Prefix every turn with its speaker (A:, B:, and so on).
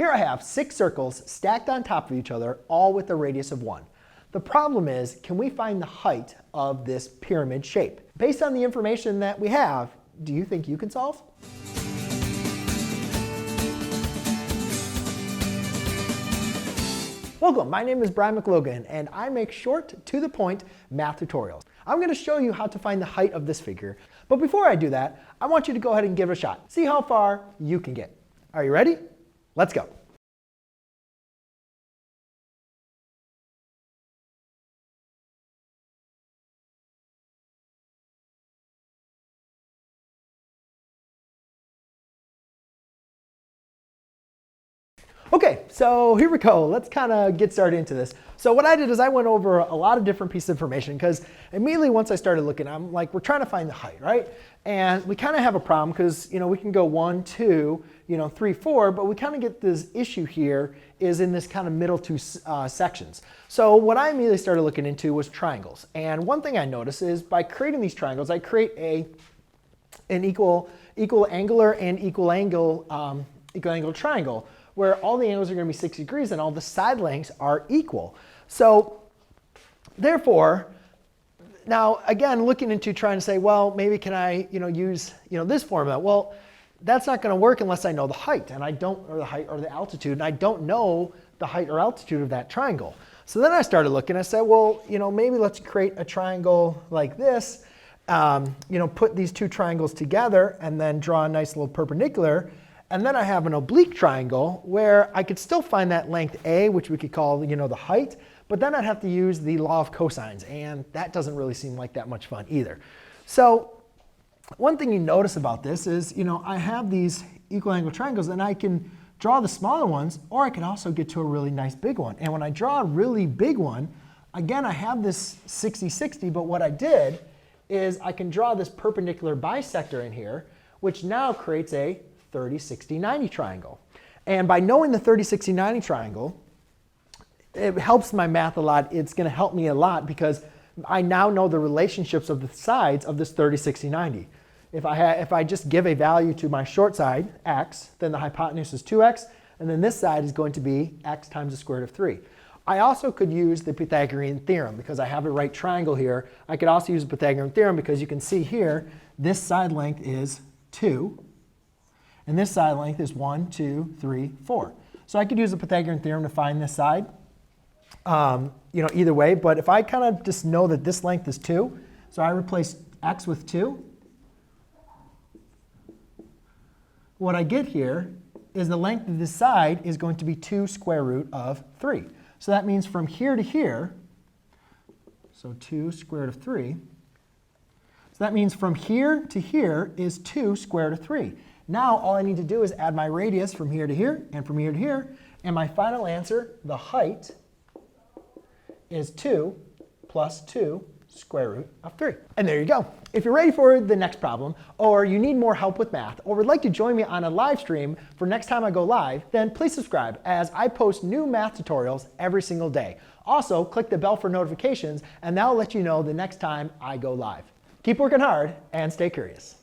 A: Here I have 6 circles stacked on top of each other, all with a radius of 1. The problem is, can we find the height of this pyramid shape? Based on the information that we have, do you think you can solve? Welcome, my name is Brian McLogan, and I make short, to-the-point math tutorials. I'm going to show you how to find the height of this figure. But before I do that, I want you to go ahead and give it a shot. See how far you can get. Are you ready? Let's go. Okay, so here we go. Let's kind of get started into this. So what I did is I went over a lot of different pieces of information because immediately once I started looking, I'm like, we're trying to find the height, right? And we kind of have a problem because, we can go 1, 2, 3, 4, but we kind of get this issue here is in this kind of middle two sections. So what I immediately started looking into was triangles. And one thing I noticed is by creating these triangles, I create an equal angular and equal angle triangle, where all the angles are going to be 60 degrees and all the side lengths are equal. So therefore, now again, looking into trying to say, well, maybe can I use this formula? Well, that's not going to work unless I know the height, and I don't, or the height or the altitude, and I don't know the height or altitude of that triangle. So then I started looking, I said, well, maybe let's create a triangle like this, put these two triangles together and then draw a nice little perpendicular. And then I have an oblique triangle where I could still find that length A, which we could call the height, but then I'd have to use the law of cosines, and that doesn't really seem like that much fun either. So one thing you notice about this is, I have these equal angle triangles, and I can draw the smaller ones, or I can also get to a really nice big one. And when I draw a really big one, again, I have this 60-60, but what I did is I can draw this perpendicular bisector in here, which now creates a 30-60-90 triangle. And by knowing the 30-60-90 triangle, it helps my math a lot. It's going to help me a lot because I now know the relationships of the sides of this 30-60-90. If I just give a value to my short side, x, then the hypotenuse is 2x, and then this side is going to be x times the square root of 3. I also could use the Pythagorean theorem because I have a right triangle here. I could also use the Pythagorean theorem because you can see here, this side length is 2. And this side length is 1, 2, 3, 4. So I could use the Pythagorean theorem to find this side, either way. But if I kind of just know that this length is 2, so I replace x with 2, what I get here is the length of this side is going to be 2 square root of 3. So that means from here to here, so 2 square root of 3. So that means from here to here is 2 square root of 3. Now all I need to do is add my radius from here to here and from here to here. And my final answer, the height, is 2 plus 2 square root of 3. And there you go. If you're ready for the next problem, or you need more help with math, or would like to join me on a live stream for next time I go live, then please subscribe as I post new math tutorials every single day. Also, click the bell for notifications, and that'll let you know the next time I go live. Keep working hard and stay curious.